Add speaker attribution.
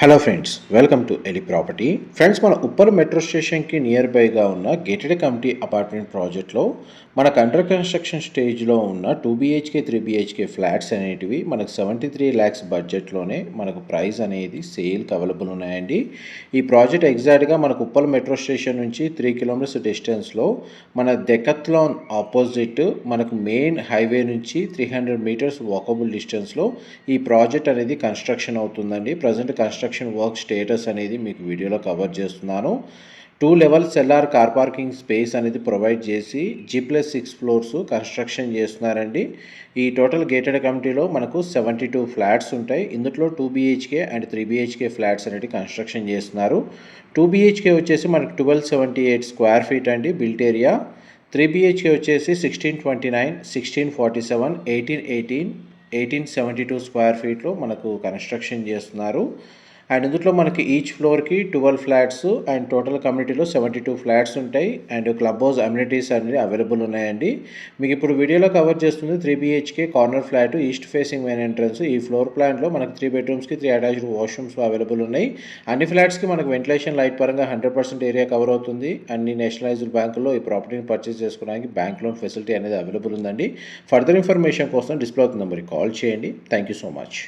Speaker 1: Hello friends, welcome to ఎలి property. Friends, మన Uppal metro స్టేషన్కి నియర్ బైగా ఉన్న గేటెడ్ కమిటీ అపార్ట్మెంట్ ప్రాజెక్ట్లో మనకు అండర్ కన్స్ట్రక్షన్ స్టేజ్లో ఉన్న 2 BHK 3 BHK ఫ్లాట్స్ అనేటివి మనకు 73 lakhs బడ్జెట్లోనే మనకు ప్రైస్ అనేది సేల్కి అవైలబుల్ ఉన్నాయండి. ఈ ప్రాజెక్ట్ ఎగ్జాక్ట్గా మనకు ఉప్పల్ మెట్రో స్టేషన్ నుంచి 3 kilometers డిస్టెన్స్లో మన డెకత్లాన్ ఆపోజిట్ మనకు మెయిన్ హైవే నుంచి 300 meters వాకబుల్ డిస్టెన్స్లో ఈ ప్రాజెక్ట్ అనేది కన్స్ట్రక్షన్ అవుతుందండి. ప్రజెంట్ కన్స్ట్రక్షన్ వర్క్ స్టేటస్ అనేది మీకు వీడియోలో కవర్ చేస్తున్నాను. 2 levels LR car parking space అనేది ప్రొవైడ్ చేసి G+6 floors కన్స్ట్రక్షన్ చేస్తున్నారండి. ఈ టోటల్ గేటెడ్ కమిటీలో మనకు 72 ఫ్లాట్స్ ఉంటాయి. ఇందులో 2 BHK అండ్ 3 BHK ఫ్లాట్స్ అనేవి కన్స్ట్రక్షన్ చేస్తున్నారు. 2 BHK వచ్చేసి మనకు 1278 square feet అండి బిల్ట్ ఏరియా. 3 BHK వచ్చేసి 1629, 1647, 1818, 1872 స్క్వేర్ ఫీట్లో మనకు కన్స్ట్రక్షన్ చేస్తున్నారు. అండ్ ఇందులో మనకి ఈచ్ ఫ్లోర్కి 12 ఫ్లాట్స్ అండ్ టోటల్ కమ్యూనిటీలో 72 ఫ్లాట్స్ ఉంటాయి. అండ్ క్లబ్ హౌస్ అమ్యూనిటీస్ అనేది అవైలబుల్ ఉన్నాయండి. మీకు ఇప్పుడు వీడియోలో కవర్ చేస్తుంది 3 BHK corner flat, east facing main entrance. ఈ ఫ్లోర్ ప్లాన్లో మనకు 3 bedrooms 3 అటాచ్డ్ వాష్రూమ్స్ అవైలబుల్ ఉన్నాయి. అన్ని ఫ్లాట్స్కి మనకు వెంటిలేషన్ లైట్ పరంగా 100% ఏరియా కవర్ అవుతుంది. అన్ని నేషనలైజ్డ్ బ్యాంకుల్లో ఈ ప్రాపర్టీని పర్చేస్ చేసుకోవడానికి బ్యాంక్ లోన్ ఫెసిలిటీ అనేది అవైలబుల్ ఉందండి. ఫర్దర్ ఇన్ఫర్మేషన్ కోసం డిస్ప్లే అవుతున్న నెంబర్కి కాల్ చేయండి. Thank you so much.